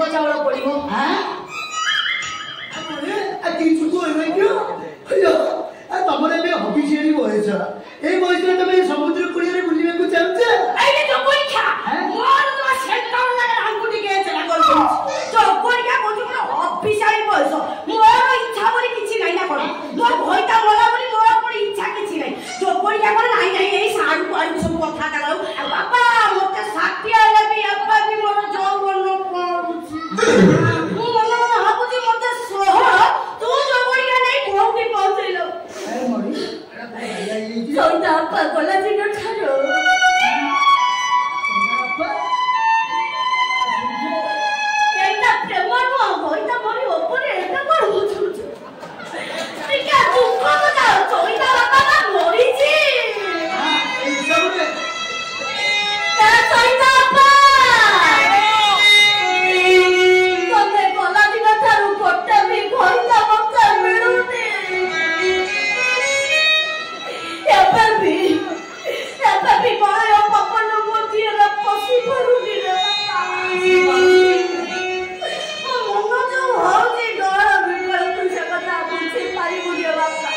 चाउल पड़ो हाँ तुम हफिसीयरी बयस ए बयस तुम समुद्र कूल बुलवाक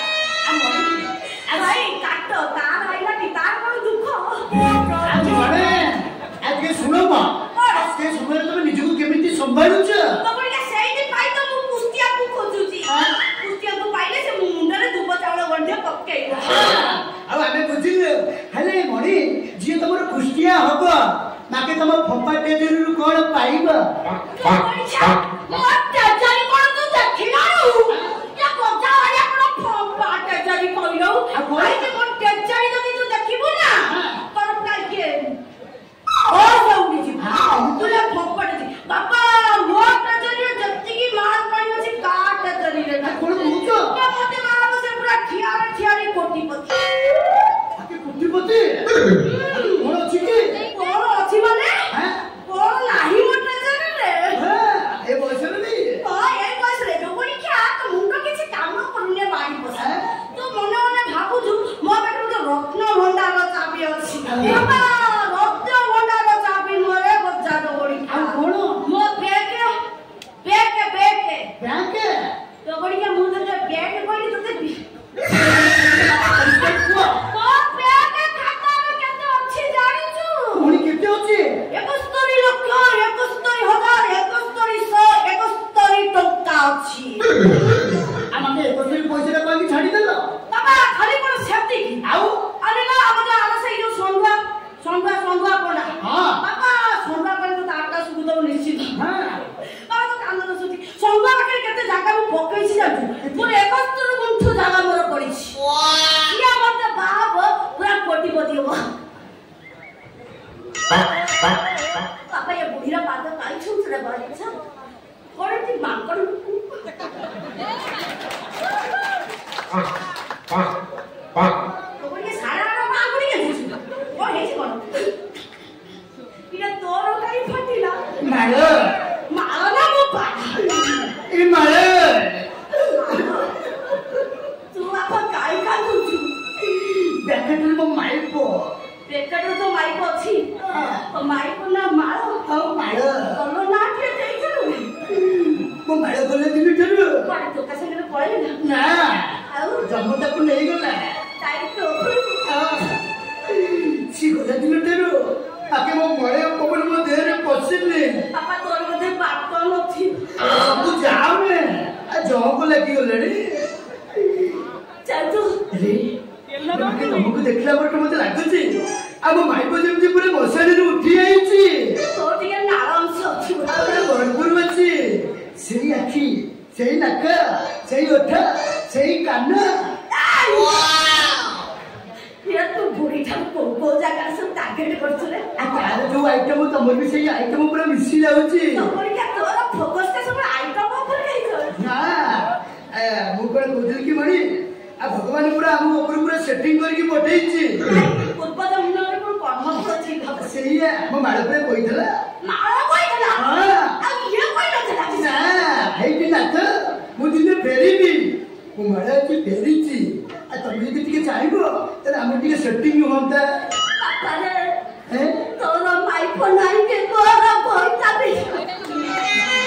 तोर माइक नहीं के तोर भइता भी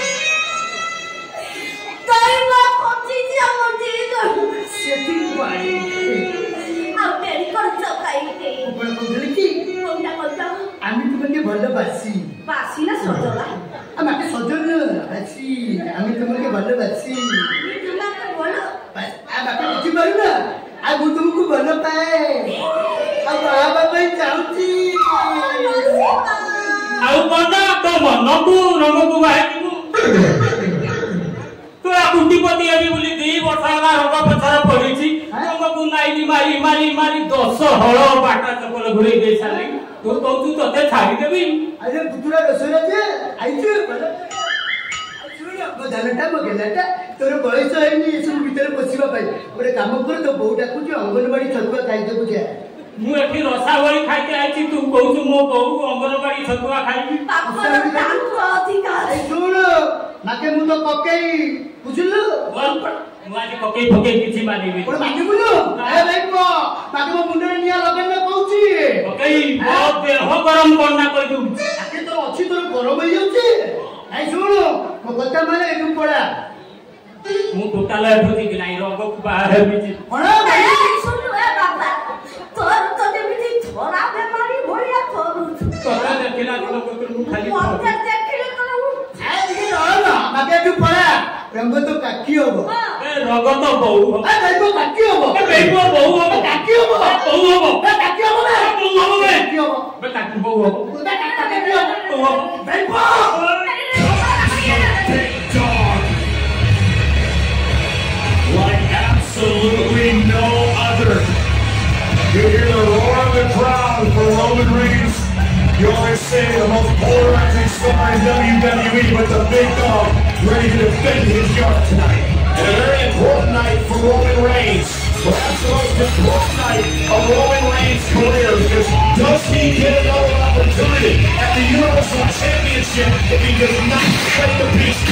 আমি তোমাকে ভালোবাসি বাসি না সজলা আমাকে সজল বাসি আমি তোমাকে ভালোবাসি তোমাকে বলো বাপা বুঝিপারু না আর ମୁଁ ତୁମକୁ ଭଲ ପାଏ ଆଉ ବାହା ହେବା ପାଇଁ ଚାହୁଁଛି ଆଉ କଣ ତୋ ମନକୁ ରଙ୍ଗକୁ ବାହାରିବୁ ତୁ କୁଟିପତି ହେବି ବୋଲି 2 ବର୍ଷ ହେଲା ରଙ୍ଗ ପଛରେ ପଡିଛି ରଙ୍ଗକୁ ନାଇଲି ମାରି ମାରି ମାରି 10 ହଳ ବାଟା ଚପଲ ଘୁରେଇ ଦେଇ ସାରିଲି ତୁ କହୁଛୁ ତତେ ଛାଡ଼ିଦେବି ଆରେ ପୁତୁରା ରସୋଇରା ଯେ ଆଇଛୁ ମୋ ଧାନଟା ମୋ ଗେଲାଟା ତୋର ବୟସ ହେଇନି ଏସବୁ ଭିତରେ ପଶିବା ପାଇଁ ଗୋଟେ କାମ କର ତୋ ବୋଉ ଡାକୁଛି ଅଙ୍ଗନବାଡି ଛତୁଆ ଖାଇଦେବୁ ଯା ମୁଁ ଏଠି ରସାବଳି ଖାଇତେ ଆଇଛି ତୁ କହୁଛୁ ମୋ ବୋଉ ଅଙ୍ଗନବାଡି ଛତୁଆ ଖାଇବି ଶୁଣ ମାକେ ମୁଁ ତ ପକେଇ ବୁଝିଲୁ ମୁଁ ଆଜି ପକେଇ କିଛି ମାନିବି ମାନିବୁନୁ ମାକେ ମୋ ମୁଣ୍ଡରେ ନିଆଁ ଲଗାଇଲେ କହୁଛି ପକେଇ ମୋ ଦେହ ଗରମ କରନା କହିଦଉଛି ଆକେ ତୋର ଅଛି ତୋର ଗରମ ହେଇଯାଉଛି ନାଇଁ ଶୁଣୁ ମୋ କଥା ମାନେ ଏଠୁ ପଳା ମୁଁ ଟୋଟାଲ ଏଠୁ ଯିବି ନାହିଁ ରଙ୍ଗକୁ ବାହାର ହେବି କଣ ଦେଖିଲା ଖାଲି ମାକେ ଏଠୁ ପଳା ରଙ୍ଗ ତ କାକି ହବ ରଙ୍ଗ ତ ବୋଉ ହବ କାକି ହବ ବୋଉ ହବ କାକି ହବ ବୋଉ ହବ କାକି ହବ ବୋଉ ହବ କାକି ହବ କାକି ବୋଉ ହବ ବୋଉ ହବ like absolutely no other. You hear the roar of the crowd for Roman Reigns. You always say the most polarizing star in WWE, but the big dog ready to defend his yard tonight. And a very important night for Roman Reigns. Perhaps the most important night of Roman Reigns' career, because does he get another opportunity at the Universal Championship if he does not break the beast?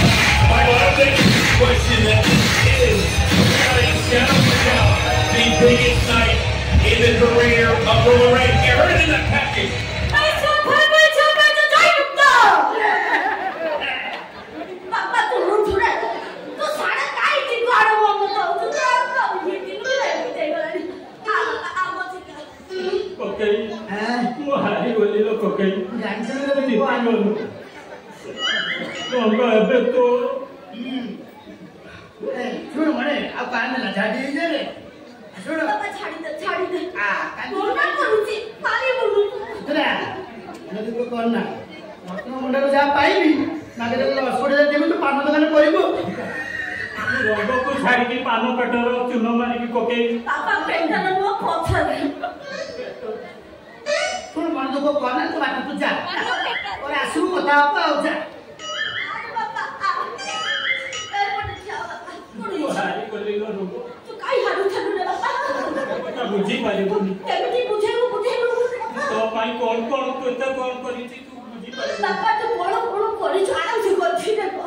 I don't think it's a question that is, without a shadow of a doubt, the biggest night in the career of Roman Reigns. You heard it in that package. ମୁଁ ହାରି ଗଲି ଲୋ ପକେଇ ରଙ୍ଗ ଏବେ ତ ଶୁଣ ମନେ ଆଉ କାନ ନା ଝାଡି ହେଇଯାରେ ଶୁଣ ଛାଡିଦେ ମନା କରୁଛି ପାଣି ବୁଲୁଛୁ ତୁରା ଯଦି ତୁ କର ନା ରତ୍ନ ମୁଣ୍ଡରୁ ଯାହା ପାଇବି ନାକେ ହସ୍ପିଟାଲ ଦେବି ତୁ ପାନ ଦୋକାନ କରିବୁ ରଙ୍ଗକୁ ଛାଡ଼ିକି ପାନ ପେଟର ଚୂନ ମାରିକି ପକେଇ ବାପା ପେଟର ମୋ ପଛରେ ଶୁଣ ମନ ଦୁଃଖ କର ତୁ ବାଟ ତୁ ଯା ପରେ ଆସିବୁ କଥା ହବ ଆଉ ଯା ହାରି ଗଲି ଲୋ ରଙ୍ଗ ତୁ କାଇ ହାରୁଥଲୁ ରେ ବାପା ବୁଝି ପାରିବୁନି କେମିତି ବୁଝେଇବୁ ତୋ ପାଇଁ କଣ କେତେ କଣ କରିଛି ତୁ ବୁଝି ପାରିବୁ ବାପା ତୁ କଣ କରିଛୁ ଆରାମସେ କରିଛୁ ଦେଖ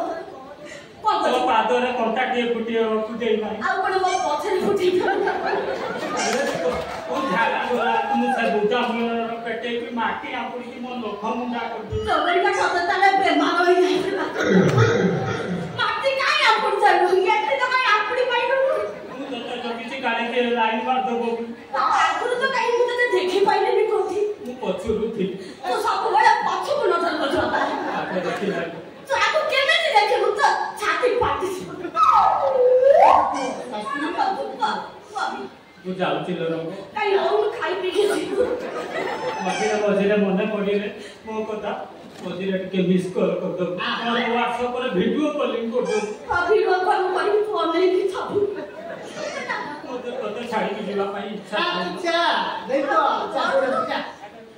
ତୋ ପାଦରେ କଣ୍ଟା ଟିଏ ଫୁଟିବାକୁ ଦେଇ ନାହିଁ ଆଉ କଣ ମୋ ପଛରେ ଫୁଟିଗଲା ଝାଡ଼ା ଗଲା ମୁଁ ସେ ବୁଟା ମୁଣ୍ଡର ପେଟେଇକି ମାଟି ଆପୁଡ଼ିକି ମୋ ଲୋକ ମୁଣ୍ଡା କରିଦେବି ତୋରିକା ସତ ତାହେଲେ ବେମାର ହୋଇଯାଇଥିଲା ମାଟି କାଇଁ ଆପୁଡ଼ି ଚାଲୁ ଏଠି ତ କାଇଁ ଆପୁଡ଼ି ପାଇଲୁ ମୁଁ ତତେ ଜଗିଛି କାଳେ କିଏ ଲାଇନ୍ ମାରିଦେବ ଆଗରୁ ତ କାଇଁ ମୁଁ ତତେ ଦେଖି ପାଇଲିନି କୋଉଠି ମୁଁ ପଛରୁ ଥିଲି ତୁ ସବୁବେଳେ ପଛକୁ ନଜର କରୁଛୁ ବାପା ଆଗ ଦେଖିଲାଣି ତୁ ଆକୁ କେମିତି ଦେଖିବୁ ତ ଛାତି ଫାଟିଛି ମୁଁ ଯାଉଛି ଲୋ ରଙ୍ଗ କାଇଁ ରହୁନୁ ଖାଇ ପିଇକି ମଝିରେ ମନେ ପଡ଼ିଲେ ମୋ କଥା ମଝିରେ ଟିକେ ମିସ୍ କଲ୍ କରିଦେବୁ ହ୍ୱାଟ୍ସଆପରେ ଭିଡ଼ିଓ କଲିଂ କରିଦେବୁ ଭିଡ଼ିଓ କଲ୍ କରିକି ତୁ ଅନେଇକି ଥାବୁ ମୋତେ ତତେ ଛାଡ଼ିକି ଯିବା ପାଇଁ ଇଚ୍ଛା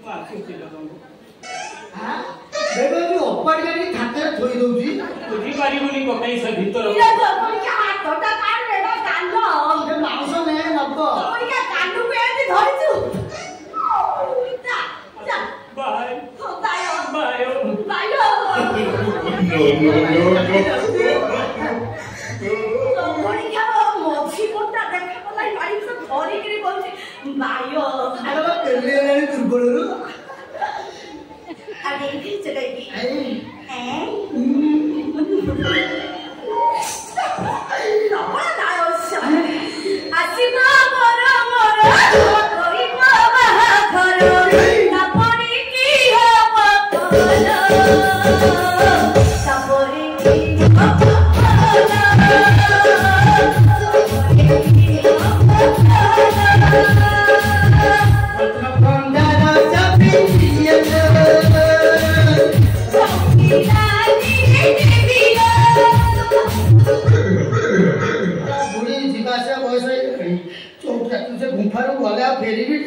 ମୁଁ ଆସୁଛି ଲୋ ରଙ୍ଗ ଅପାଡ଼ି ଗାଡ଼ି ଖାତାରେ ଥୋଇ ଦଉଛି ବୁଝିପାରିବୁନି ପକେଇ ସେ ଭିତର ମାଉସ ନେଇ ନବ ବାଏ ଦୁର୍ବଳରୁ ଆସିବ गुम्फारू गला फेरि भी